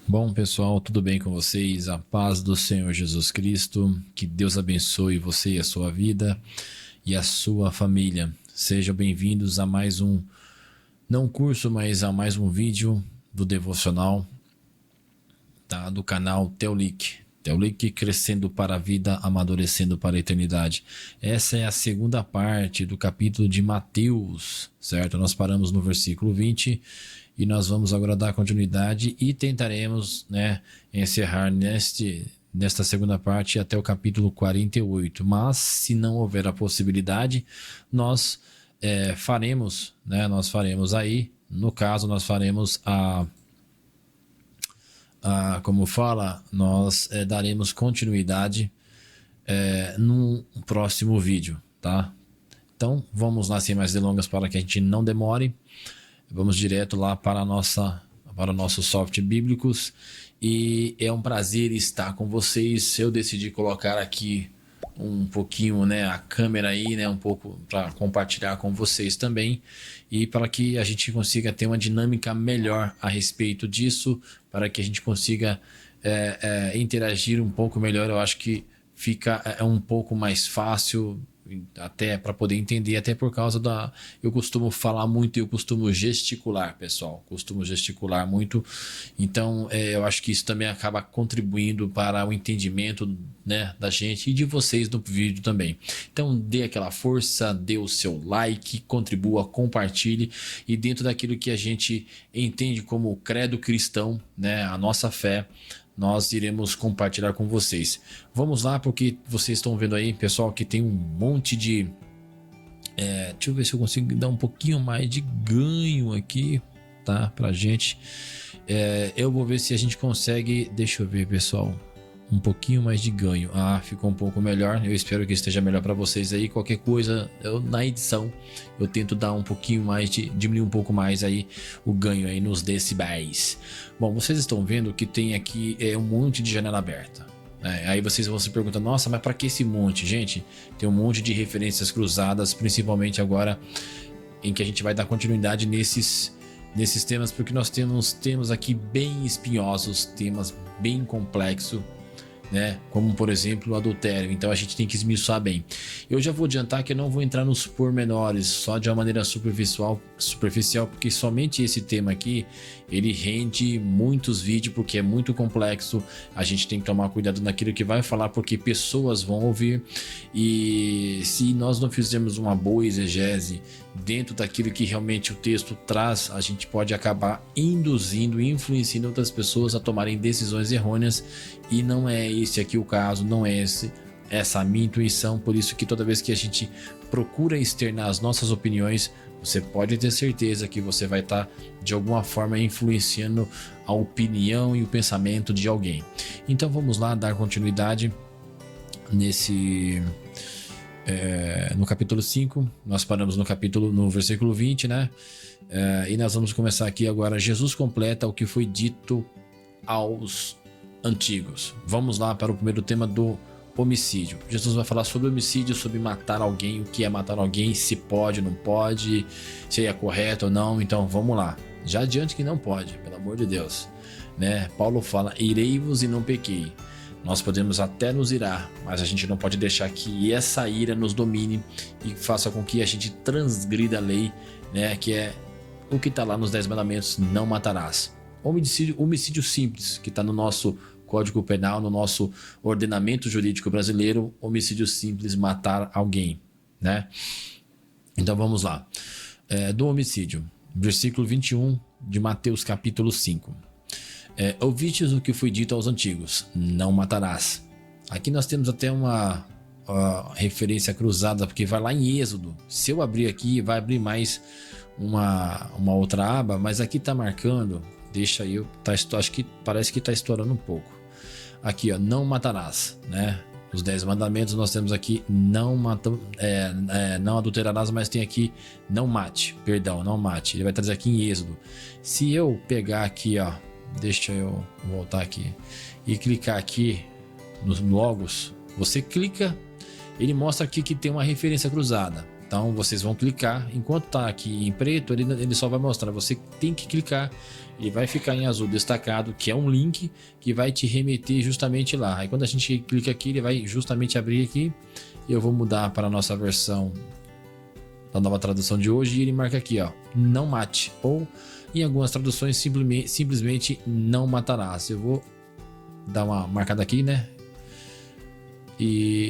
Bom, pessoal, tudo bem com vocês? A paz do Senhor Jesus Cristo, que Deus abençoe você e a sua vida e a sua família. Sejam bem-vindos a mais um, não curso, mas a mais um vídeo do devocional, tá? Do canal Teolic. Teolic crescendo para a vida, amadurecendo para a eternidade. Essa é a segunda parte do capítulo de Mateus, certo? Nós paramos no versículo 20 e nós vamos agora dar continuidade e tentaremos, né, encerrar nesta segunda parte até o capítulo 48. Mas se não houver a possibilidade, nós faremos, né? Nós faremos aí, no caso, nós faremos como fala, nós daremos continuidade num próximo vídeo, tá? Então vamos lá sem mais delongas para que a gente não demore. Vamos direto lá para o nosso soft bíblicos e é um prazer estar com vocês. Eu decidi colocar aqui um pouquinho, né, a câmera aí, né, um pouco para compartilhar com vocês também e para que a gente consiga ter uma dinâmica melhor a respeito disso, para que a gente consiga interagir um pouco melhor. Eu acho que fica um pouco mais fácil até para poder entender, até por causa eu costumo falar muito, eu costumo gesticular, pessoal, costumo gesticular muito, então eu acho que isso também acaba contribuindo para o entendimento, né, da gente e de vocês no vídeo também. Então dê aquela força, dê o seu like, contribua, compartilhe, e dentro daquilo que a gente entende como credo cristão, né, a nossa fé, nós iremos compartilhar com vocês. Vamos lá, porque vocês estão vendo aí, pessoal, que tem um monte de... deixa eu ver se eu consigo dar um pouquinho mais de ganho aqui, tá? Pra gente. Eu vou ver se a gente consegue... Deixa eu ver, pessoal. Um pouquinho mais de ganho. Ficou um pouco melhor. Eu espero que esteja melhor para vocês aí. Qualquer coisa, na edição, eu tento dar um pouquinho mais diminuir um pouco mais aí o ganho aí nos decibéis. Bom, vocês estão vendo que tem aqui um monte de janela aberta. Aí vocês vão se perguntar, nossa, mas para que esse monte? Gente, tem um monte de referências cruzadas, principalmente agora em que a gente vai dar continuidade nesses temas, porque nós temos temas aqui bem espinhosos, temas bem complexos, né? Como por exemplo o adultério. Então a gente tem que esmiuçar bem. Eu já vou adiantar que eu não vou entrar nos pormenores, só de uma maneira superficial, porque somente esse tema aqui ele rende muitos vídeos, porque é muito complexo. A gente tem que tomar cuidado naquilo que vai falar, porque pessoas vão ouvir, e se nós não fizermos uma boa exegese dentro daquilo que realmente o texto traz, a gente pode acabar induzindo e influenciando outras pessoas a tomarem decisões errôneas, e não é esse aqui o caso, não é essa a minha intuição. Por isso que toda vez que a gente procura externar as nossas opiniões, você pode ter certeza que você vai estar de alguma forma influenciando a opinião e o pensamento de alguém. Então vamos lá dar continuidade no capítulo 5, nós paramos no versículo 20, né? E nós vamos começar aqui agora. Jesus completa o que foi dito aos antigos. Vamos lá para o primeiro tema do homicídio. Jesus vai falar sobre homicídio, sobre matar alguém, o que é matar alguém, se pode, não pode, se é correto ou não. Então vamos lá. Já adiante que não pode, pelo amor de Deus, né? Paulo fala: irei-vos e não pequei. Nós podemos até nos irar, mas a gente não pode deixar que essa ira nos domine e faça com que a gente transgrida a lei, né? Que é o que está lá nos 10 mandamentos: não matarás. Homicídio simples, que está no nosso Código Penal, no nosso ordenamento jurídico brasileiro. Homicídio simples, matar alguém, né? Então vamos lá. Do homicídio, versículo 21 de Mateus capítulo 5. Ouvistes o que foi dito aos antigos: não matarás. Aqui nós temos até uma referência cruzada, porque vai lá em Êxodo. Se eu abrir aqui, vai abrir mais uma outra aba, mas aqui está marcando, deixa eu, acho que parece que está estourando um pouco. Aqui, ó, não matarás, né? Os 10 mandamentos nós temos aqui: não adulterarás, mas tem aqui não mate, perdão, não mate. Ele vai trazer aqui em Êxodo. Se eu pegar aqui, ó, deixa eu voltar aqui e clicar aqui nos logos, você clica, ele mostra aqui que tem uma referência cruzada, Então vocês vão clicar, enquanto está aqui em preto, ele só vai mostrar, você tem que clicar, ele vai ficar em azul destacado, que é um link que vai te remeter justamente lá. Aí quando a gente clica aqui, ele vai justamente abrir aqui, e eu vou mudar para a nossa versão da nova tradução de hoje, e ele marca aqui, ó, não mate, ou em algumas traduções simplesmente não matarás. Eu vou dar uma marcada aqui, né?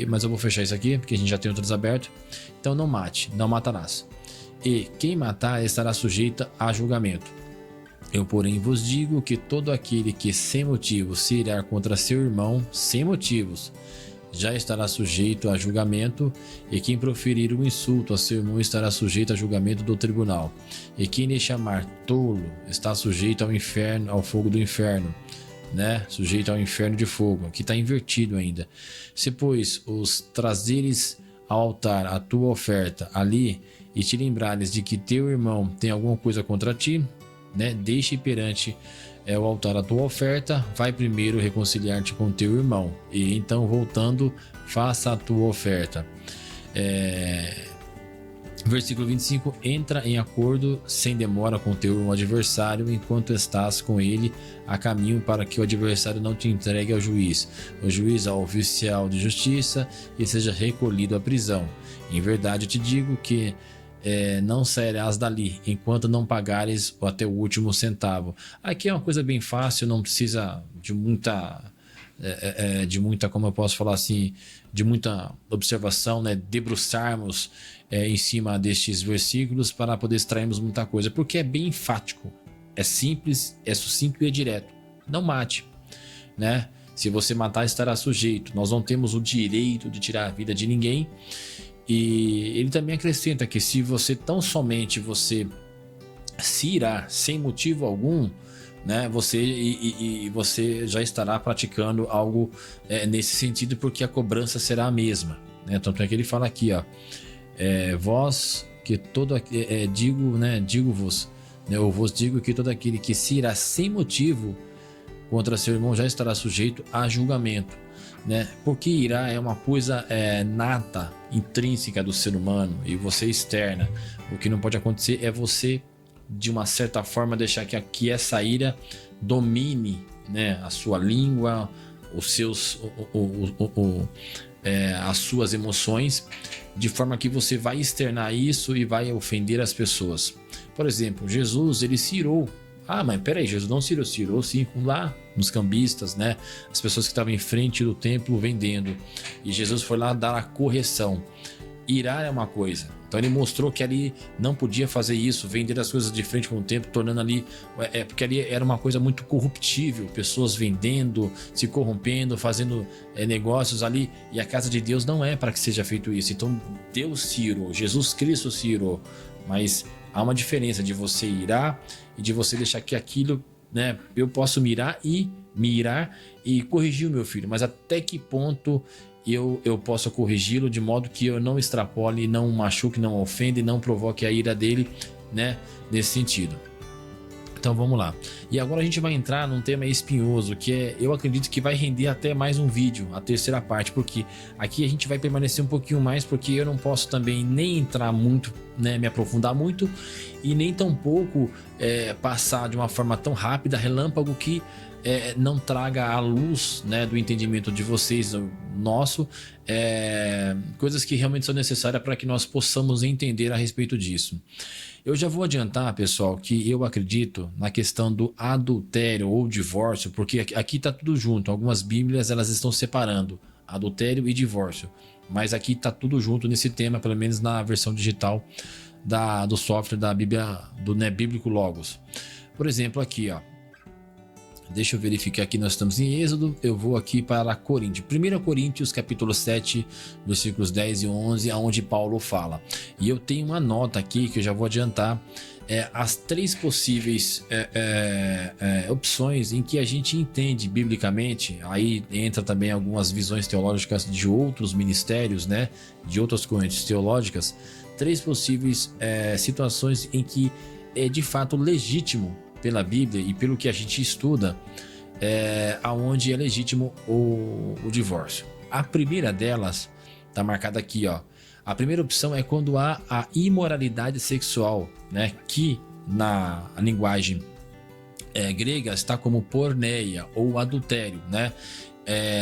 Mas eu vou fechar isso aqui, porque a gente já tem outros abertos. Então não mate, não matarás. E quem matar estará sujeito a julgamento. Eu, porém, vos digo que todo aquele que sem motivo se irar contra seu irmão, sem motivos, já estará sujeito a julgamento, e quem proferir um insulto a seu irmão estará sujeito a julgamento do tribunal. E quem lhe chamar tolo está sujeito ao inferno, ao fogo do inferno, né? Sujeito ao inferno de fogo. Aqui está invertido ainda. Se, pois, os trazeres ao altar a tua oferta ali, e te lembrares de que teu irmão tem alguma coisa contra ti, né? Deixe perante o altar a tua oferta, vai primeiro reconciliar-te com teu irmão, e então voltando faça a tua oferta. Versículo 25, entra em acordo sem demora com teu adversário enquanto estás com ele a caminho, para que o adversário não te entregue ao juiz, o juiz ao oficial de justiça, e seja recolhido à prisão. Em verdade te digo que não sairás dali enquanto não pagares até o último centavo. Aqui é uma coisa bem fácil, não precisa de muita, como eu posso falar assim, de muita observação, né? Debruçarmos em cima destes versículos para poder extrairmos muita coisa, porque é bem enfático, é simples, é sucinto e é direto. Não mate, né? Se você matar, estará sujeito. Nós não temos o direito de tirar a vida de ninguém. E ele também acrescenta que se você tão somente você se irá sem motivo algum, né, você já estará praticando algo nesse sentido, porque a cobrança será a mesma, né? Tanto é que ele fala aqui, ó, vós que todo digo-vos, né, eu vos digo que todo aquele que se irá sem motivo contra seu irmão já estará sujeito a julgamento, né? Porque irá é uma coisa nata, intrínseca do ser humano, e você externa. O que não pode acontecer é você, de uma certa forma, deixar que essa ira domine, né, a sua língua, os seus, as suas emoções, de forma que você vai externar isso e vai ofender as pessoas. Por exemplo, Jesus, ele se irou. Ah, mas peraí, Jesus não se irou sim, lá nos cambistas, né? As pessoas que estavam em frente do templo vendendo. E Jesus foi lá dar a correção. Irar é uma coisa. Então ele mostrou que ali não podia fazer isso, vender as coisas de frente com o templo, tornando ali... porque ali era uma coisa muito corruptível. Pessoas vendendo, se corrompendo, fazendo negócios ali. E a casa de Deus não é para que seja feito isso. Então Deus se irou, Jesus Cristo se irou. Mas há uma diferença de você irar e de você deixar que aquilo, né, eu posso me irar e corrigir o meu filho, mas até que ponto eu posso corrigi-lo de modo que eu não extrapole, não machuque, não ofenda e não provoque a ira dele, né, nesse sentido. Então vamos lá. E agora a gente vai entrar num tema espinhoso, que eu acredito que vai render até mais um vídeo, a terceira parte, porque aqui a gente vai permanecer um pouquinho mais, porque eu não posso também nem entrar muito, né, me aprofundar muito, e nem tampouco passar de uma forma tão rápida, relâmpago, que não traga à luz, né, do entendimento de vocês, nosso, coisas que realmente são necessárias para que nós possamos entender a respeito disso. Eu já vou adiantar, pessoal, que eu acredito na questão do adultério ou divórcio, porque aqui está tudo junto. Algumas bíblias elas estão separando adultério e divórcio, mas aqui está tudo junto nesse tema, pelo menos na versão digital do software da Bíblia, do Bíblico Logos. Por exemplo, aqui, ó. Deixa eu verificar aqui, nós estamos em Êxodo, eu vou aqui para Coríntios. 1 Coríntios, capítulo 7, versículos 10 e 11, onde Paulo fala. E eu tenho uma nota aqui que eu já vou adiantar, as três possíveis opções em que a gente entende biblicamente. Aí entra também algumas visões teológicas de outros ministérios, né, de outras correntes teológicas. Três possíveis situações em que é de fato legítimo pela Bíblia e pelo que a gente estuda, aonde é legítimo o divórcio. A primeira delas está marcada aqui, ó. A primeira opção é quando há a imoralidade sexual, né? Que na linguagem grega está como porneia ou adultério, né?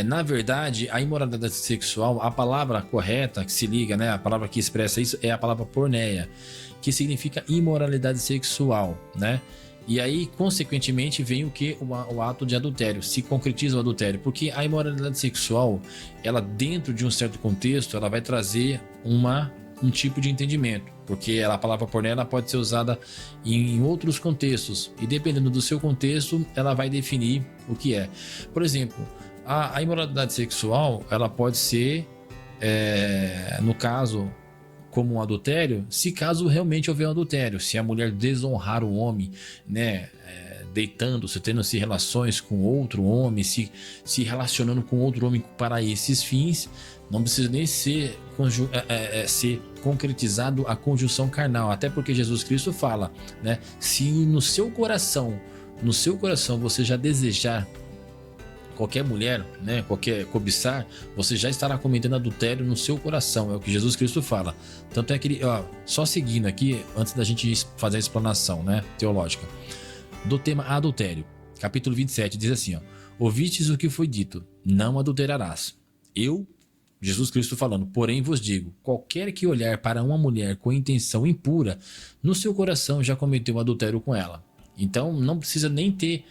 Na verdade, a imoralidade sexual, a palavra correta que se liga, né? A palavra que expressa isso é a palavra porneia, que significa imoralidade sexual, né? E aí, consequentemente, vem o que? O ato de adultério, se concretiza o adultério, porque a imoralidade sexual, ela dentro de um certo contexto, ela vai trazer um tipo de entendimento, porque a palavra porneia ela pode ser usada em outros contextos, e dependendo do seu contexto, ela vai definir o que é. Por exemplo, a imoralidade sexual, ela pode ser, no caso, como um adultério, se caso realmente houver um adultério, se a mulher desonrar o homem, né, deitando-se, tendo-se relações com outro homem, se relacionando com outro homem para esses fins, não precisa nem ser concretizado a conjunção carnal, até porque Jesus Cristo fala, né, se no seu coração você já desejar qualquer mulher, né, qualquer cobiçar, você já estará cometendo adultério no seu coração, é o que Jesus Cristo fala. Tanto é que ele, só seguindo aqui, antes da gente fazer a explanação, né, teológica, do tema adultério, capítulo 27, diz assim, ouvistes o que foi dito, não adulterarás. Jesus Cristo falando, porém vos digo, qualquer que olhar para uma mulher com intenção impura, no seu coração já cometeu adultério com ela. Então não precisa nem ter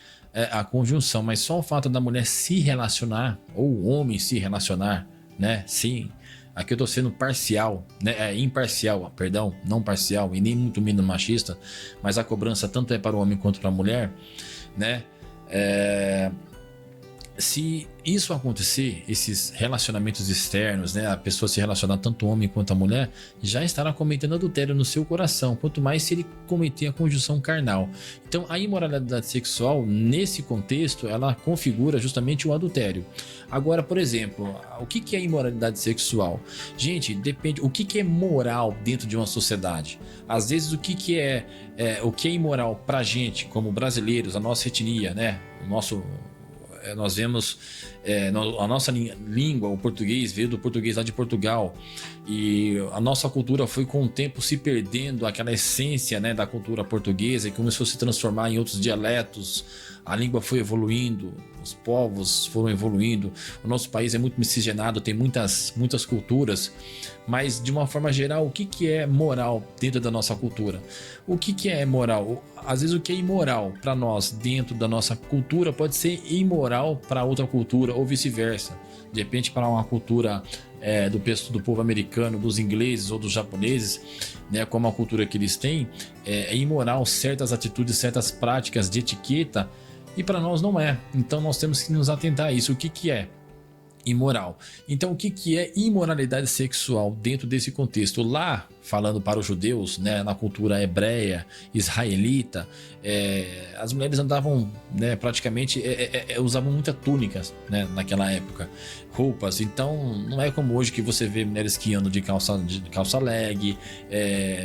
a conjunção, mas só o fato da mulher se relacionar, ou o homem se relacionar, né? Sim, aqui eu tô sendo parcial, né? Imparcial, perdão, não parcial e nem muito menos machista, mas a cobrança tanto é para o homem quanto para a mulher, né? Se isso acontecer, esses relacionamentos externos, né, a pessoa se relacionar tanto homem quanto a mulher, já estará cometendo adultério no seu coração, quanto mais se ele cometer a conjunção carnal. Então a imoralidade sexual, nesse contexto, ela configura justamente o adultério. Agora, por exemplo, o que é imoralidade sexual? Gente, depende, o que é moral dentro de uma sociedade? Às vezes o que é imoral pra gente, como brasileiros, a nossa etnia, né, nós vemos a nossa língua, o português, veio do português lá de Portugal, e a nossa cultura foi com o tempo se perdendo aquela essência, né, da cultura portuguesa, e começou a se transformar em outros dialetos. A língua foi evoluindo, os povos foram evoluindo, o nosso país é muito miscigenado, tem muitas culturas, mas de uma forma geral, o que é moral dentro da nossa cultura? O que é moral? Às vezes o que é imoral para nós dentro da nossa cultura pode ser imoral para outra cultura ou vice-versa. De repente para uma cultura do povo americano, dos ingleses ou dos japoneses, né, como a cultura que eles têm, é imoral certas atitudes, certas práticas de etiqueta, e para nós não é. Então nós temos que nos atentar a isso. O que é imoral? Então o que é imoralidade sexual dentro desse contexto? Lá, falando para os judeus, né, na cultura hebreia, israelita, as mulheres andavam, né, praticamente usavam muitas túnicas, né, naquela época, roupas. Então não é como hoje que você vê mulheres que andam de calça leg,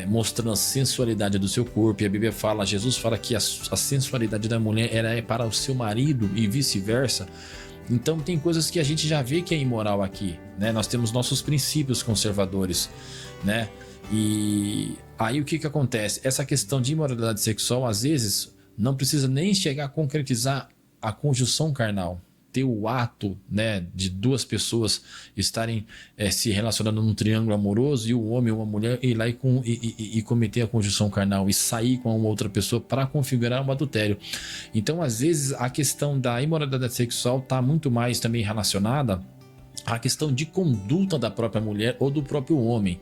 mostrando a sensualidade do seu corpo. E a Bíblia fala, Jesus fala que a sensualidade da mulher é para o seu marido e vice-versa. Então tem coisas que a gente já vê que é imoral aqui, né? Nós temos nossos princípios conservadores, né? E aí o que acontece? Essa questão de imoralidade sexual, às vezes, não precisa nem chegar a concretizar a conjunção carnal, ter o ato, né, de duas pessoas estarem se relacionando num triângulo amoroso, e o homem ou a mulher ir lá e cometer a conjunção carnal e sair com uma outra pessoa para configurar um adultério. Então, às vezes, a questão da imoralidade sexual está muito mais também relacionada a questão de conduta da própria mulher ou do próprio homem.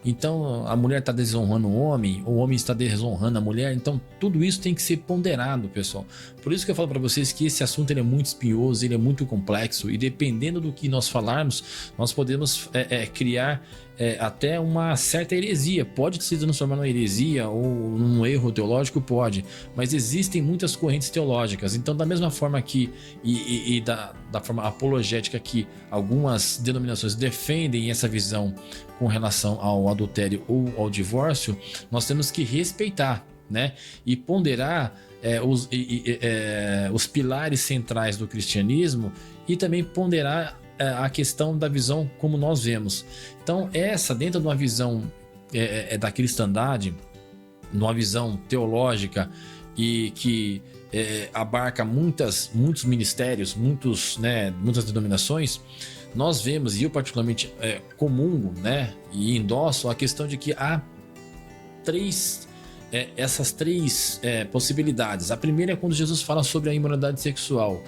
Então a mulher está desonrando o homem está desonrando a mulher. Então tudo isso tem que ser ponderado, pessoal. Por isso que eu falo para vocês que esse assunto ele é muito espinhoso, ele é muito complexo, e dependendo do que nós falarmos, nós podemos criar até uma certa heresia. Pode se transformar numa heresia ou num erro teológico, pode, mas existem muitas correntes teológicas. Então, da mesma forma que da forma apologética que algumas denominações defendem essa visão com relação ao adultério ou ao divórcio, nós temos que respeitar, né, e ponderar os pilares centrais do cristianismo, e também ponderar a questão da visão como nós vemos. Então, dentro de uma visão da cristandade, numa visão teológica e que abarca muitos ministérios, muitas denominações, nós vemos, e eu particularmente comungo, né, e endosso a questão de que há essas três possibilidades. A primeira é quando Jesus fala sobre a imoralidade sexual,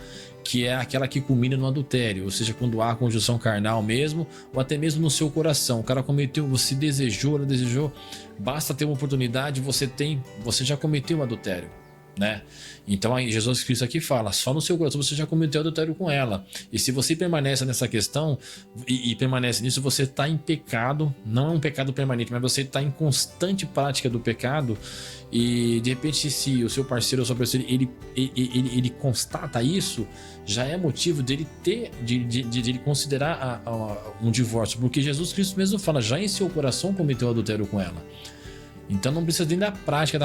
que é aquela que culmina no adultério, ou seja, quando há conjunção carnal mesmo, ou até mesmo no seu coração. O cara cometeu, você desejou, ela desejou, basta ter uma oportunidade, você já cometeu o adultério, né? Então aí Jesus Cristo aqui fala, só no seu coração você já cometeu adultério com ela. E se você permanece nessa questão e permanece nisso, você está em pecado. Não é um pecado permanente, mas você está em constante prática do pecado. E de repente, se o seu parceiro ou sua parceira ele constata isso, já é motivo dele de considerar um divórcio, porque Jesus Cristo mesmo fala, já em seu coração cometeu adultério com ela. Então não precisa nem da prática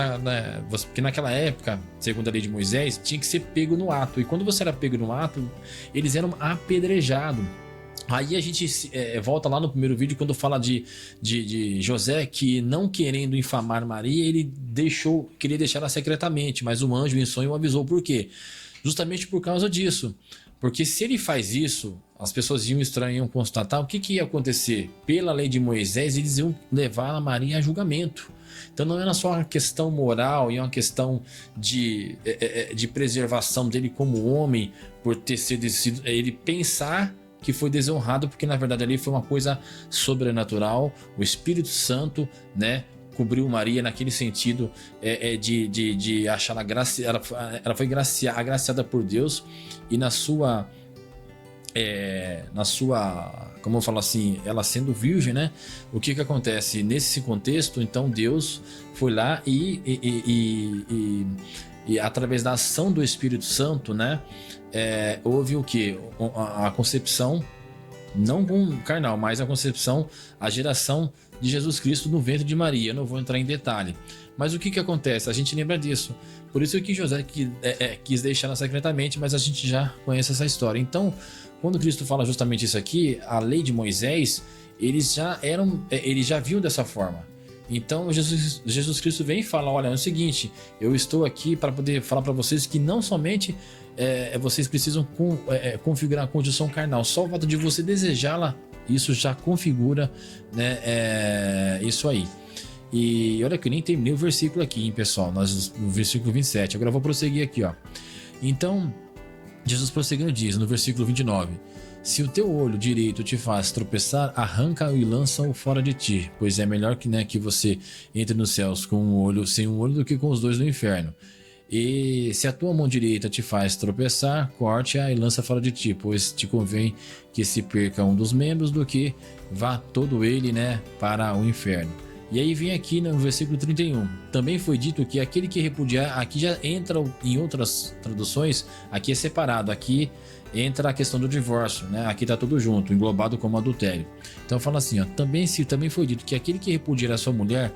porque naquela época, segundo a lei de Moisés, tinha que ser pego no ato, e quando você era pego no ato, eles eram apedrejados. Aí a gente volta lá no primeiro vídeo, quando fala de José, que não querendo infamar Maria, ele queria deixar ela secretamente, mas o anjo em sonho o avisou. Por quê? Justamente por causa disso. Porque se ele faz isso, as pessoas iam constatar o que ia acontecer. Pela lei de Moisés, eles iam levar a Maria a julgamento. Então não era só uma questão moral, e uma questão de preservação dele como homem, por ter sido ele pensar que foi desonrado, porque na verdade ali foi uma coisa sobrenatural. O Espírito Santo, né, cobriu Maria naquele sentido de achar ela foi agraciada por Deus, e na sua, como eu falo assim, ela sendo virgem, né? O que acontece nesse contexto? Então Deus foi lá e através da ação do Espírito Santo, né, houve o que? A concepção, não com carnal, mas a geração de Jesus Cristo no ventre de Maria. Eu não vou entrar em detalhe, mas o que acontece? A gente lembra disso. Por isso que José quis deixá-la secretamente, mas a gente já conhece essa história. Então, quando Cristo fala justamente isso aqui, a lei de Moisés, eles já viam dessa forma. Então Jesus Cristo vem e fala, olha, é o seguinte, eu estou aqui para poder falar para vocês que não somente vocês precisam configurar a condição carnal, só o fato de você desejá-la, isso já configura, né, isso aí. E olha que eu nem terminei o versículo aqui, hein, pessoal, nós no versículo 27, agora eu vou prosseguir aqui, ó. Então Jesus prosseguindo diz no versículo 29, se o teu olho direito te faz tropeçar, arranca-o e lança-o fora de ti, pois é melhor que você entre nos céus sem um olho do que com os dois no inferno. E se a tua mão direita te faz tropeçar, corte-a e lança fora de ti, pois te convém que se perca um dos membros do que vá todo ele, né, para o inferno. E aí vem aqui no versículo 31, também foi dito que aquele que repudiar, aqui já entra em outras traduções, aqui é separado, aqui entra a questão do divórcio, né? Aqui tá tudo junto, englobado como adultério. Então fala assim, ó, também foi dito que aquele que repudiar a sua mulher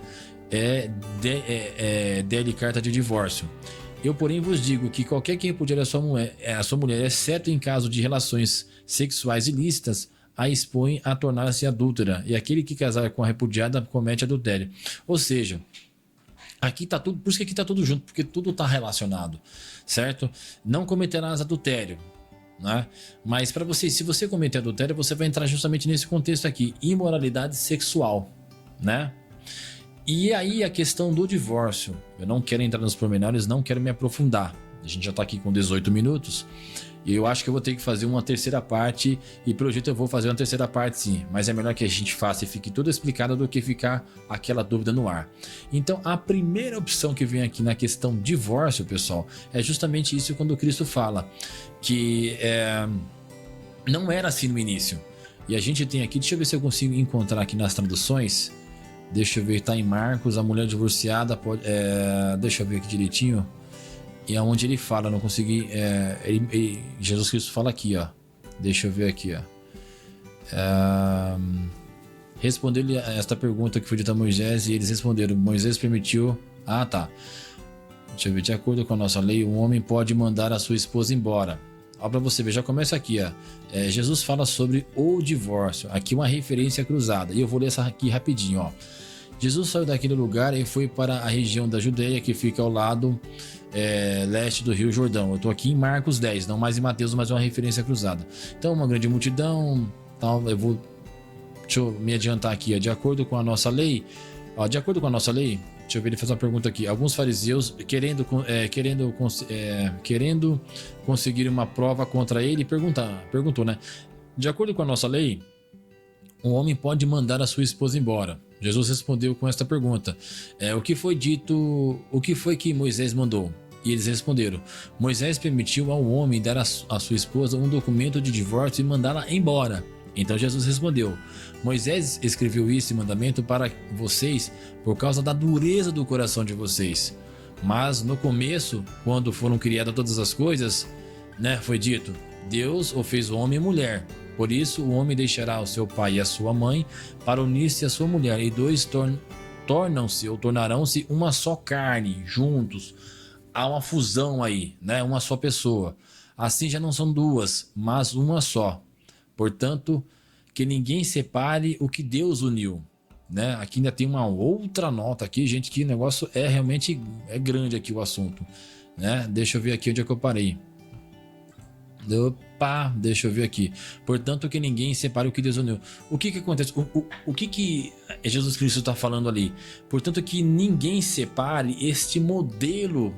dê-lhe carta de divórcio. Eu, porém, vos digo que qualquer que repudiar a sua mulher, exceto em caso de relações sexuais ilícitas, a expõe a tornar-se adúltera, e aquele que casar com a repudiada comete adultério. Ou seja, aqui tá tudo, por isso que aqui tá tudo junto, porque tudo tá relacionado, certo? Não cometerás adultério, né? Mas para você, se você cometer adultério, você vai entrar justamente nesse contexto aqui, imoralidade sexual, né? E aí a questão do divórcio, eu não quero entrar nos pormenores, não quero me aprofundar. A gente já tá aqui com 18 minutos. E eu acho que eu vou ter que fazer uma terceira parte, e pelo jeito eu vou fazer uma terceira parte sim, mas é melhor que a gente faça e fique tudo explicado do que ficar aquela dúvida no ar. Então a primeira opção que vem aqui na questão divórcio, pessoal, é justamente isso quando Cristo fala que não era assim no início. E a gente tem aqui, deixa eu ver se eu consigo encontrar aqui nas traduções, deixa eu ver, tá em Marcos, a mulher divorciada pode, deixa eu ver aqui direitinho. E aonde ele fala, não consegui. Jesus Cristo fala aqui, ó. Deixa eu ver aqui, ó. Respondeu-lhe esta pergunta que foi dita a Moisés, e eles responderam: Moisés permitiu. Ah, tá. Deixa eu ver. De acordo com a nossa lei, um homem pode mandar a sua esposa embora. Ó, para você ver, já começa aqui, ó. Jesus fala sobre o divórcio. Aqui uma referência cruzada. E eu vou ler essa aqui rapidinho, ó. Jesus saiu daquele lugar e foi para a região da Judeia, que fica ao lado leste do Rio Jordão. Eu estou aqui em Marcos 10, não mais em Mateus, mas uma referência cruzada. Então, uma grande multidão, tal, deixa eu me adiantar aqui, ó, de acordo com a nossa lei, deixa eu ver, ele faz uma pergunta aqui. Alguns fariseus, querendo conseguir uma prova contra ele, perguntou, né? De acordo com a nossa lei, um homem pode mandar a sua esposa embora. Jesus respondeu com esta pergunta: o que foi que Moisés mandou? E eles responderam: Moisés permitiu ao homem dar à sua esposa um documento de divórcio e mandá-la embora. Então Jesus respondeu: Moisés escreveu esse mandamento para vocês por causa da dureza do coração de vocês. Mas no começo, quando foram criadas todas as coisas, né, foi dito: Deus o fez homem e mulher. Por isso, o homem deixará o seu pai e a sua mãe para unir-se à sua mulher, e dois tornarão-se uma só carne, juntos. Há uma fusão aí, né? Uma só pessoa. Assim já não são duas, mas uma só. Portanto, que ninguém separe o que Deus uniu, né? Aqui ainda tem uma outra nota aqui, gente, que o negócio realmente grande aqui o assunto, né? Deixa eu ver aqui onde é que eu parei. Opa, deixa eu ver aqui. Portanto, que ninguém separe o que Deus uniu. O que acontece? O que Jesus Cristo está falando ali? Portanto, que ninguém separe este modelo.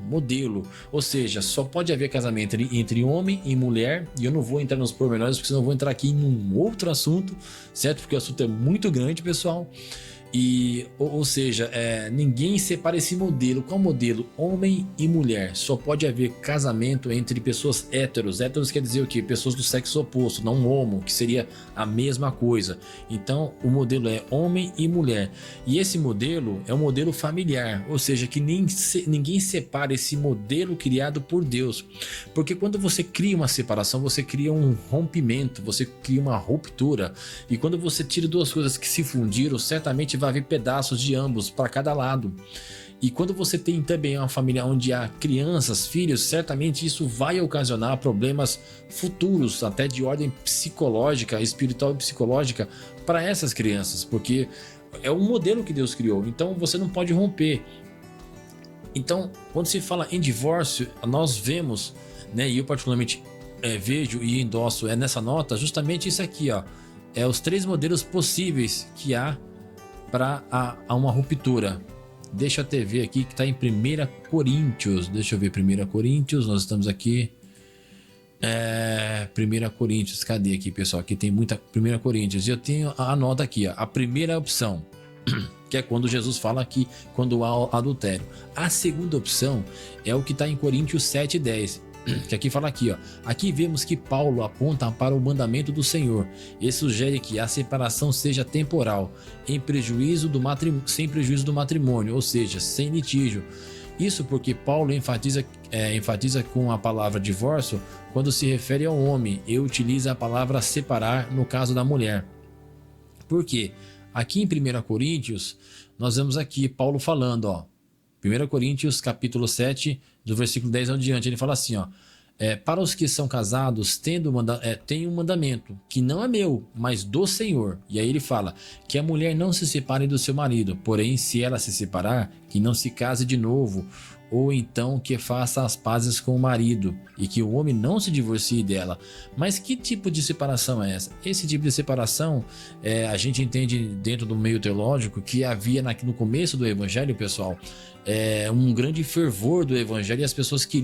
Ou seja, só pode haver casamento entre homem e mulher. E eu não vou entrar nos pormenores, porque senão eu vou entrar aqui em um outro assunto, certo? Porque o assunto é muito grande, pessoal. Ou seja, ninguém separa esse modelo. Qual modelo? Homem e mulher. Só pode haver casamento entre pessoas héteros. Héteros quer dizer o quê? Pessoas do sexo oposto, não homo, que seria a mesma coisa. Então, o modelo é homem e mulher. E esse modelo é um modelo familiar. Ou seja, que ninguém separa esse modelo criado por Deus. Porque quando você cria uma separação, você cria um rompimento, você cria uma ruptura. E quando você tira duas coisas que se fundiram, certamente vai haver pedaços de ambos para cada lado. E quando você tem também uma família onde há crianças, filhos, certamente isso vai ocasionar problemas futuros, até de ordem psicológica, espiritual e psicológica para essas crianças, porque é um modelo que Deus criou, então você não pode romper. Então, quando se fala em divórcio, nós vemos, né, e eu particularmente vejo e endosso nessa nota justamente isso aqui, ó, os três modelos possíveis que há para uma ruptura. Deixa eu até ver aqui que está em 1 Coríntios. Deixa eu ver, 1 Coríntios, nós estamos aqui. 1 Coríntios, cadê aqui, pessoal? Aqui tem muita 1 Coríntios. E eu tenho a nota aqui, ó, a primeira opção, que é quando Jesus fala que quando há adultério. A segunda opção é o que está em Coríntios 7:10. Que aqui fala aqui, ó. Aqui vemos que Paulo aponta para o mandamento do Senhor e sugere que a separação seja temporal, sem prejuízo do matrimônio, ou seja, sem litígio. Isso porque Paulo enfatiza com a palavra divórcio quando se refere ao homem e utiliza a palavra separar no caso da mulher. Por quê? Aqui em 1 Coríntios, nós vemos aqui Paulo falando, ó. 1 Coríntios capítulo 7, do versículo 10 ao diante, ele fala assim, ó, para os que são casados, tem um mandamento, que não é meu, mas do Senhor. E aí ele fala, que a mulher não se separe do seu marido, porém se ela se separar, que não se case de novo, ou então que faça as pazes com o marido, e que o homem não se divorcie dela. Mas que tipo de separação é essa? Esse tipo de separação, a gente entende dentro do meio teológico, que havia no começo do evangelho, pessoal, um grande fervor do evangelho, e as pessoas que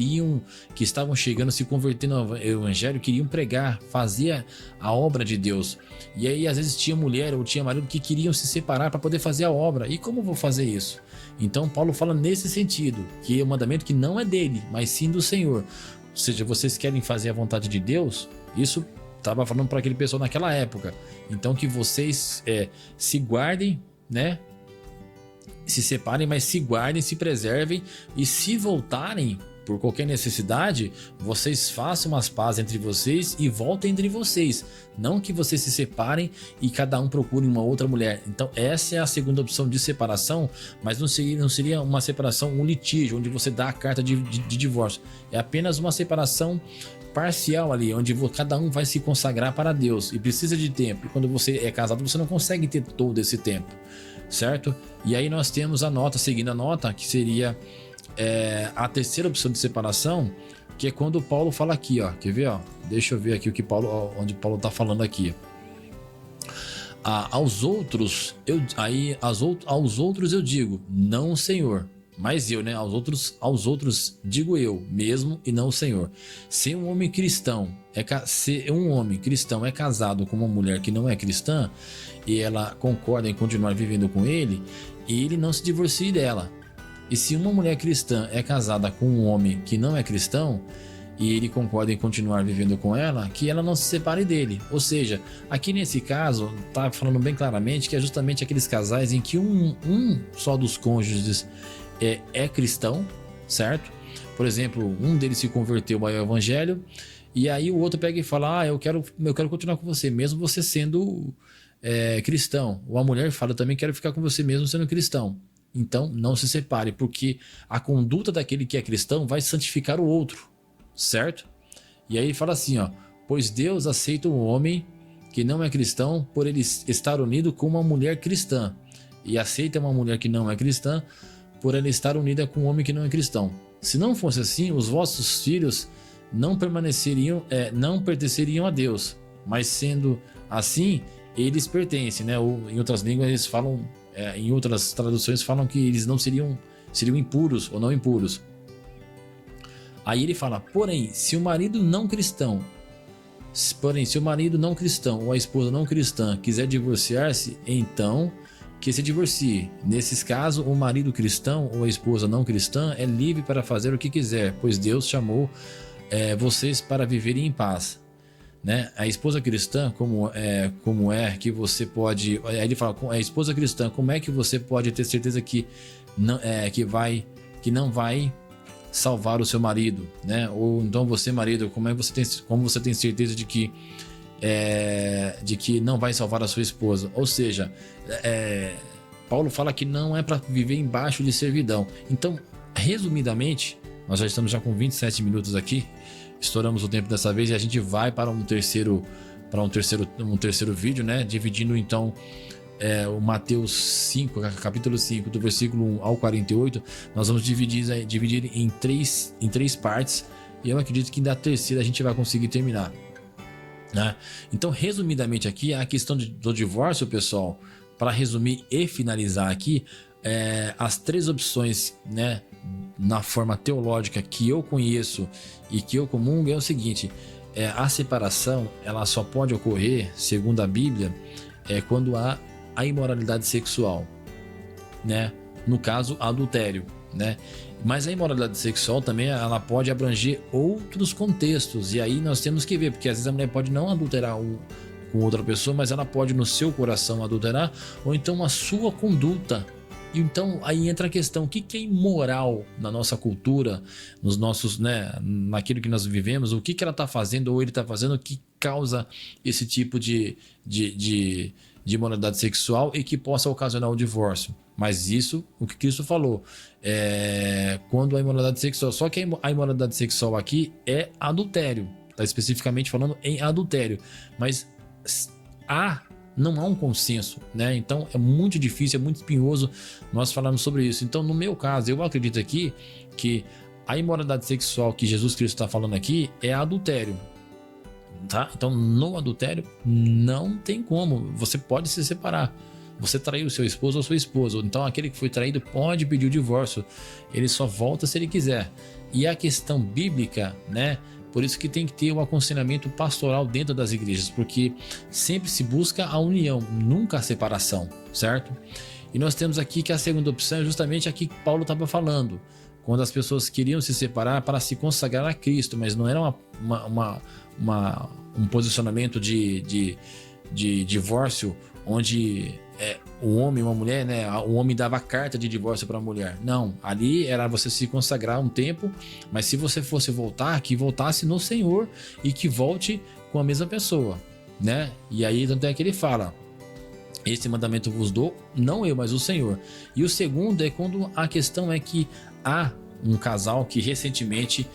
estavam chegando, se convertendo ao evangelho, queriam pregar, fazer a obra de Deus. E aí às vezes tinha mulher ou tinha marido que queriam se separar para poder fazer a obra. E como eu vou fazer isso? Então Paulo fala nesse sentido, que é um mandamento que não é dele, mas sim do Senhor. Ou seja, vocês querem fazer a vontade de Deus? Isso estava falando para aquele pessoal naquela época. Então que vocês se guardem, né? Se separem, mas se guardem, se preservem, e se voltarem por qualquer necessidade, vocês façam as pazes entre vocês e voltem entre vocês. Não que vocês se separem e cada um procure uma outra mulher. Então essa é a segunda opção de separação, mas não seria uma separação, um litígio, onde você dá a carta de divórcio. É apenas uma separação parcial ali, onde cada um vai se consagrar para Deus e precisa de tempo. E quando você é casado, você não consegue ter todo esse tempo, certo? E aí nós temos a nota, seguindo a nota, que seria a terceira opção de separação, que é quando Paulo fala aqui, ó. Quer ver, ó? Deixa eu ver aqui o que onde Paulo está falando aqui. Aos outros eu digo, não o Senhor, mas eu, né? Aos outros digo eu mesmo e não o Senhor. Se um homem cristão é casado com uma mulher que não é cristã e ela concorda em continuar vivendo com ele, ele não se divorcie dela. E se uma mulher cristã é casada com um homem que não é cristão e ele concorda em continuar vivendo com ela, que ela não se separe dele. Ou seja, aqui nesse caso, tá falando bem claramente que é justamente aqueles casais em que um só dos cônjuges é cristão, certo? Por exemplo, um deles se converteu ao evangelho e aí o outro pega e fala, eu quero continuar com você, mesmo você sendo cristão. Ou a mulher fala, também quero ficar com você mesmo sendo cristão. Então não se separe, porque a conduta daquele que é cristão vai santificar o outro, certo? E aí ele fala assim, ó, pois Deus aceita um homem que não é cristão por ele estar unido com uma mulher cristã, e aceita uma mulher que não é cristã por ela estar unida com um homem que não é cristão. Se não fosse assim, os vossos filhos não pertenceriam a Deus, mas sendo assim, eles pertencem, né? Ou, em outras línguas eles falam, em outras traduções falam que eles não seriam impuros ou não impuros. Aí ele fala, porém, se o marido não cristão ou a esposa não cristã quiser divorciar-se, então que se divorcie. Nesses casos, o marido cristão ou a esposa não cristã é livre para fazer o que quiser, pois Deus chamou vocês para viverem em paz, né? A esposa cristã, como é que você pode... Aí ele fala, a esposa cristã, como é que você pode ter certeza que não vai salvar o seu marido, né? Ou então você, marido, como você tem certeza de que não vai salvar a sua esposa? Ou seja, Paulo fala que não é para viver embaixo de servidão. Então, resumidamente, nós já estamos com 27 minutos aqui, estouramos o tempo dessa vez e a gente vai para um terceiro vídeo, né? Dividindo então o Mateus 5, capítulo 5, do versículo 1 ao 48, nós vamos dividir em três partes, e eu acredito que da terceira a gente vai conseguir terminar, né? Então, resumidamente aqui, a questão do divórcio, pessoal, para resumir e finalizar aqui, as três opções, né, na forma teológica que eu conheço e que eu comungo é o seguinte: a separação ela só pode ocorrer, segundo a Bíblia, quando há a imoralidade sexual, né? No caso, adultério, né? Mas a imoralidade sexual também ela pode abranger outros contextos, e aí nós temos que ver, porque às vezes a mulher pode não adulterar com outra pessoa, mas ela pode no seu coração adulterar, ou então a sua conduta. Então aí entra a questão, o que é imoral na nossa cultura, nos nossos, né, naquilo que nós vivemos, o que ela está fazendo ou ele está fazendo que causa esse tipo de imoralidade sexual e que possa ocasionar o divórcio. Mas isso, o que Cristo falou, quando a imoralidade sexual, só que a imoralidade sexual aqui é adultério, está especificamente falando em adultério, mas não há um consenso, né? Então é muito difícil, é muito espinhoso nós falarmos sobre isso. Então, no meu caso, eu acredito aqui que a imoralidade sexual que Jesus Cristo está falando aqui é adultério, tá? Então, no adultério não tem como, você pode se separar. Você traiu o seu esposo ou sua esposa, então aquele que foi traído pode pedir o divórcio, ele só volta se ele quiser. E a questão bíblica, né? Por isso que tem que ter o aconselhamento pastoral dentro das igrejas, porque sempre se busca a união, nunca a separação, certo? E nós temos aqui que a segunda opção é justamente aqui que Paulo estava falando, quando as pessoas queriam se separar para se consagrar a Cristo, mas não era um posicionamento de divórcio onde o homem e uma mulher, né? O homem dava carta de divórcio para a mulher. Não, ali era você se consagrar um tempo, mas se você fosse voltar, que voltasse no Senhor e que volte com a mesma pessoa, né? E aí tanto é que ele fala: esse mandamento vos dou, não eu, mas o Senhor. E o segundo é quando a questão é que há um casal que recentemente,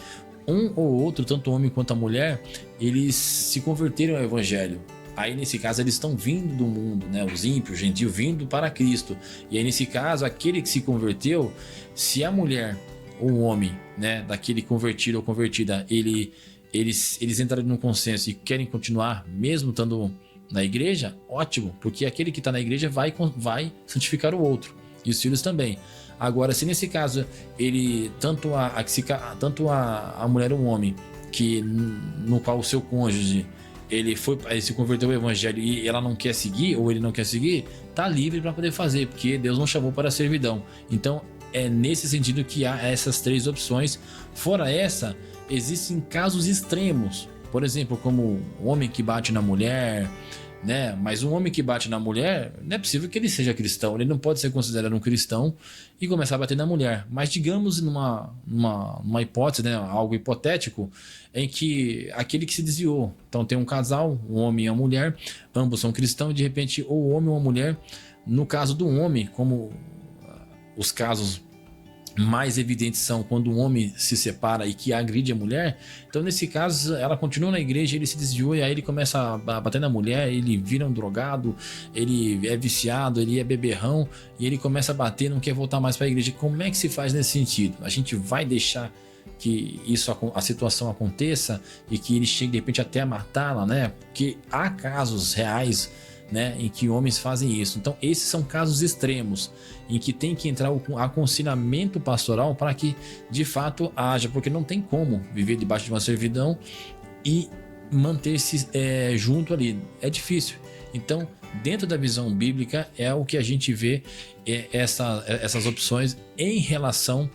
um ou outro, tanto o homem quanto a mulher, eles se converteram ao evangelho. Aí nesse caso eles estão vindo do mundo, né? Os ímpios, o gentio, vindo para Cristo. E aí nesse caso, aquele que se converteu, se a mulher ou o homem, né, daquele convertido ou convertida, eles entrarem num consenso e querem continuar mesmo estando na igreja, ótimo, porque aquele que está na igreja vai santificar o outro, e os filhos também. Agora, se nesse caso ele tanto a mulher ou o homem que no qual o seu cônjuge ele se converteu ao evangelho e ela não quer seguir, ou ele não quer seguir, tá livre para poder fazer, porque Deus não chamou para a servidão. Então é nesse sentido que há essas três opções. Fora essa, existem casos extremos, por exemplo, como o homem que bate na mulher, né? Mas um homem que bate na mulher, não é possível que ele seja cristão, ele não pode ser considerado um cristão e começar a bater na mulher. Mas digamos numa hipótese, né? Algo hipotético, em que aquele que se desviou, então tem um casal, um homem e uma mulher, ambos são cristãos, e de repente ou o homem ou a mulher, no caso do homem, como os casos mais evidentes são quando um homem se separa e que agride a mulher. Então nesse caso ela continua na igreja, ele se desviou e aí ele começa a bater na mulher, ele vira um drogado, ele é viciado, ele é beberrão e ele começa a bater, não quer voltar mais para a igreja. Como é que se faz nesse sentido? A gente vai deixar que a situação aconteça e que ele chegue de repente até a matá-la, né? Porque há casos reais, né, em que homens fazem isso. Então esses são casos extremos em que tem que entrar o aconselhamento pastoral para que de fato haja, porque não tem como viver debaixo de uma servidão e manter-se junto ali, é difícil. Então dentro da visão bíblica é o que a gente vê, essas opções em relação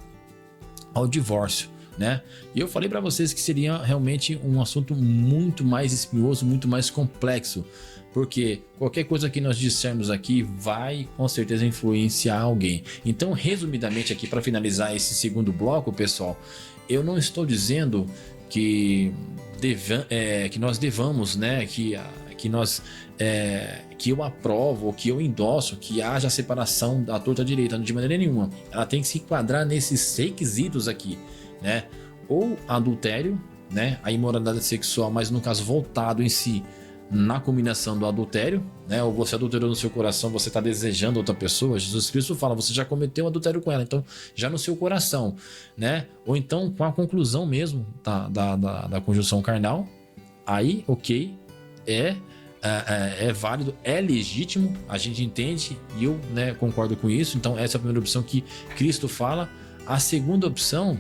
ao divórcio, né? E eu falei para vocês que seria realmente um assunto muito mais espinhoso, muito mais complexo, porque qualquer coisa que nós dissermos aqui vai com certeza influenciar alguém. Então, resumidamente aqui, para finalizar esse segundo bloco, pessoal, eu não estou dizendo que nós devamos, né, que eu aprovo ou que eu endosso que haja separação da torta direita, de maneira nenhuma. Ela tem que se enquadrar nesses requisitos aqui, né? Ou adultério, né, a imoralidade sexual, mas no caso voltado em si na combinação do adultério, né? Ou você adulterou no seu coração, você está desejando outra pessoa. Jesus Cristo fala, você já cometeu um adultério com ela, então já no seu coração, né? Ou então com a conclusão mesmo da conjunção carnal, aí ok, é válido, é legítimo, a gente entende e eu, né, concordo com isso. Então essa é a primeira opção que Cristo fala. A segunda opção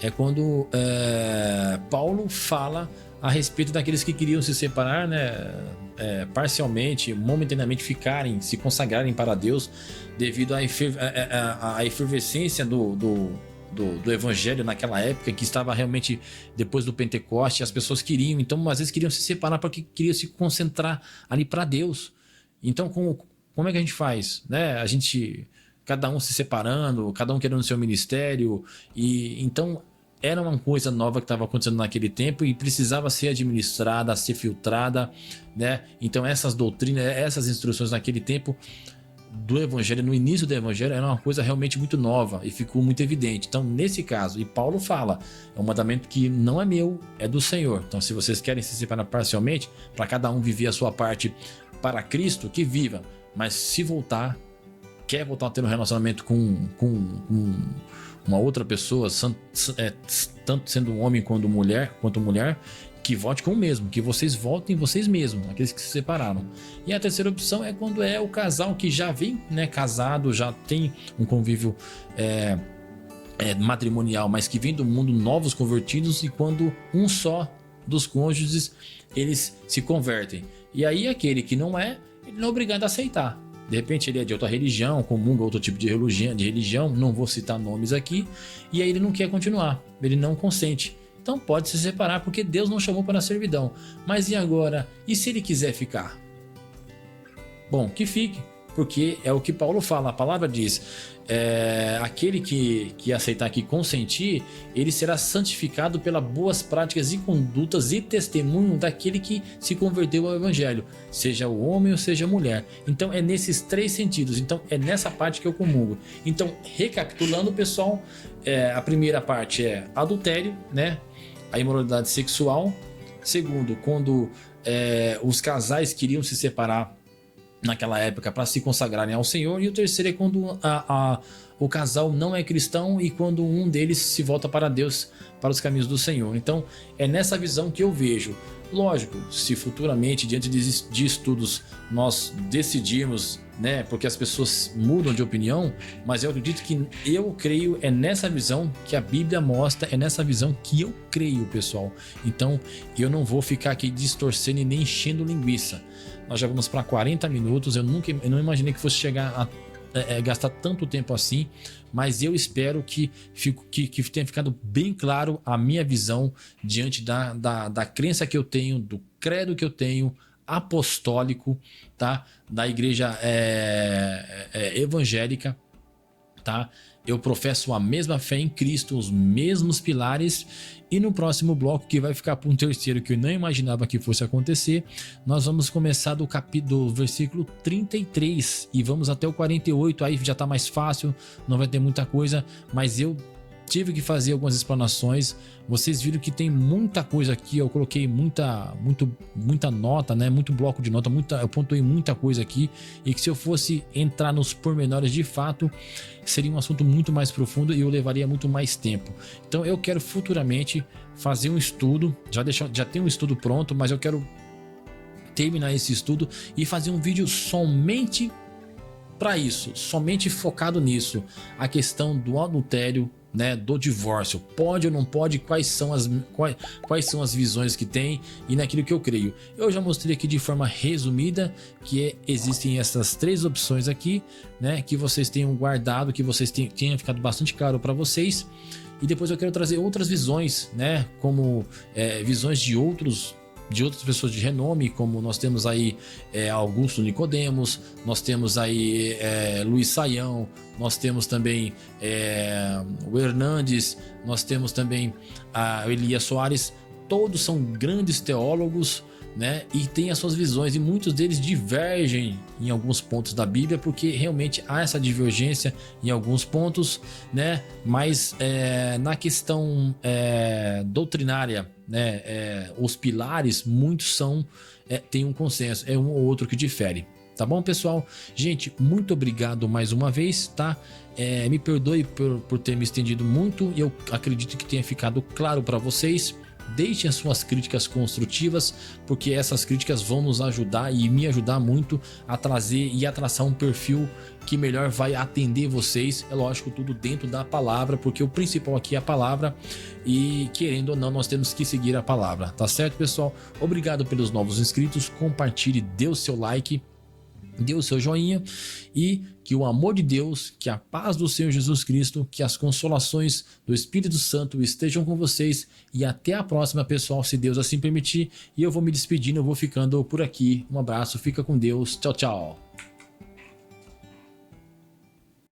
é quando Paulo fala a respeito daqueles que queriam se separar, né, parcialmente, momentaneamente se consagrarem para Deus devido à efervescência do evangelho naquela época, que estava realmente depois do Pentecoste, as pessoas queriam, então às vezes queriam se separar porque queriam se concentrar ali para Deus. Então como é que a gente faz, né? Cada um se separando, cada um querendo o seu ministério, e então era uma coisa nova que estava acontecendo naquele tempo e precisava ser administrada, ser filtrada, né? Então essas doutrinas, essas instruções naquele tempo do evangelho, no início do evangelho, era uma coisa realmente muito nova e ficou muito evidente. Então nesse caso, e Paulo fala, é um mandamento que não é meu, é do Senhor. Então se vocês querem se separar parcialmente, para cada um viver a sua parte para Cristo, que viva. Mas se quer voltar a ter um relacionamento com uma outra pessoa, tanto sendo um homem quanto mulher, que volte com o mesmo, que vocês voltem vocês mesmos, aqueles que se separaram. E a terceira opção é quando é o casal que já vem, né, casado, já tem um convívio matrimonial, mas que vem do mundo, novos convertidos, e quando um só dos cônjuges eles se convertem. E aí aquele que não ele não é obrigado a aceitar. De repente ele é de outra religião, comunga outro tipo de religião, não vou citar nomes aqui, e aí ele não quer continuar, ele não consente. Então pode se separar, porque Deus não chamou para a servidão. Mas e agora? E se ele quiser ficar? Bom, que fique. porque é o que Paulo fala, a palavra diz, aquele que aceitar, que consentir, ele será santificado pelas boas práticas e condutas e testemunho daquele que se converteu ao evangelho, seja o homem ou seja a mulher. Então é nesses 3 sentidos, então é nessa parte que eu comungo. Então, recapitulando, pessoal, a primeira parte é adultério, né? A imoralidade sexual. Segundo, quando os casais queriam se separar naquela época para se consagrarem ao Senhor. E o terceiro é quando o casal não é cristão e quando um deles se volta para Deus, para os caminhos do Senhor. Então é nessa visão que eu vejo. Lógico, se futuramente, diante de estudos, nós decidirmos, né, porque as pessoas mudam de opinião, mas eu acredito que eu creio, é nessa visão que a Bíblia mostra, é nessa visão que eu creio, pessoal. Então eu não vou ficar aqui distorcendo e nem enchendo linguiça. Nós já vamos para 40 minutos, eu não imaginei que fosse chegar a gastar tanto tempo assim, mas eu espero que tenha ficado bem claro a minha visão diante da crença que eu tenho, do credo que eu tenho, apostólico, tá? Da igreja evangélica, tá? Eu professo a mesma fé em Cristo, os mesmos pilares. E no próximo bloco, que vai ficar para um terceiro que eu não imaginava que fosse acontecer, nós vamos começar do versículo 33 e vamos até o 48. Aí já está mais fácil, não vai ter muita coisa, mas eu tive que fazer algumas explanações. Vocês viram que tem muita coisa aqui, eu coloquei muita nota, né? Muito bloco de nota, eu pontuei muita coisa aqui, e que se eu fosse entrar nos pormenores de fato, seria um assunto muito mais profundo e eu levaria muito mais tempo. Então eu quero futuramente fazer um estudo, já tem um estudo pronto, mas eu quero terminar esse estudo e fazer um vídeo somente para isso, somente focado nisso, a questão do adultério, né, do divórcio, pode ou não pode, quais são as visões que tem e naquilo que eu creio. Eu já mostrei aqui de forma resumida que existem essas 3 opções aqui, né, que vocês tenham guardado, que vocês tenham ficado bastante claro para vocês, e depois eu quero trazer outras visões, né, como visões de outras pessoas de renome, como nós temos aí Augusto Nicodemos, nós temos aí Luiz Saião, nós temos também o Hernandes, nós temos também o Elias Soares. Todos são grandes teólogos, né, e têm as suas visões, e muitos deles divergem em alguns pontos da Bíblia, porque realmente há essa divergência em alguns pontos, né, mas na questão doutrinária, né, os pilares, muitos têm um consenso, é um ou outro que difere. Tá bom, pessoal? Gente, muito obrigado mais uma vez, tá? Me perdoe por ter me estendido muito, e eu acredito que tenha ficado claro para vocês. Deixem as suas críticas construtivas, porque essas críticas vão nos ajudar e me ajudar muito a trazer e a traçar um perfil que melhor vai atender vocês. É lógico, tudo dentro da palavra, porque o principal aqui é a palavra, e querendo ou não, nós temos que seguir a palavra, tá certo, pessoal? Obrigado pelos novos inscritos, compartilhe, dê o seu like, dê o seu joinha, e que o amor de Deus, que a paz do Senhor Jesus Cristo, que as consolações do Espírito Santo estejam com vocês, e até a próxima, pessoal, se Deus assim permitir. E eu vou me despedindo, eu vou ficando por aqui. Um abraço, fica com Deus, tchau, tchau.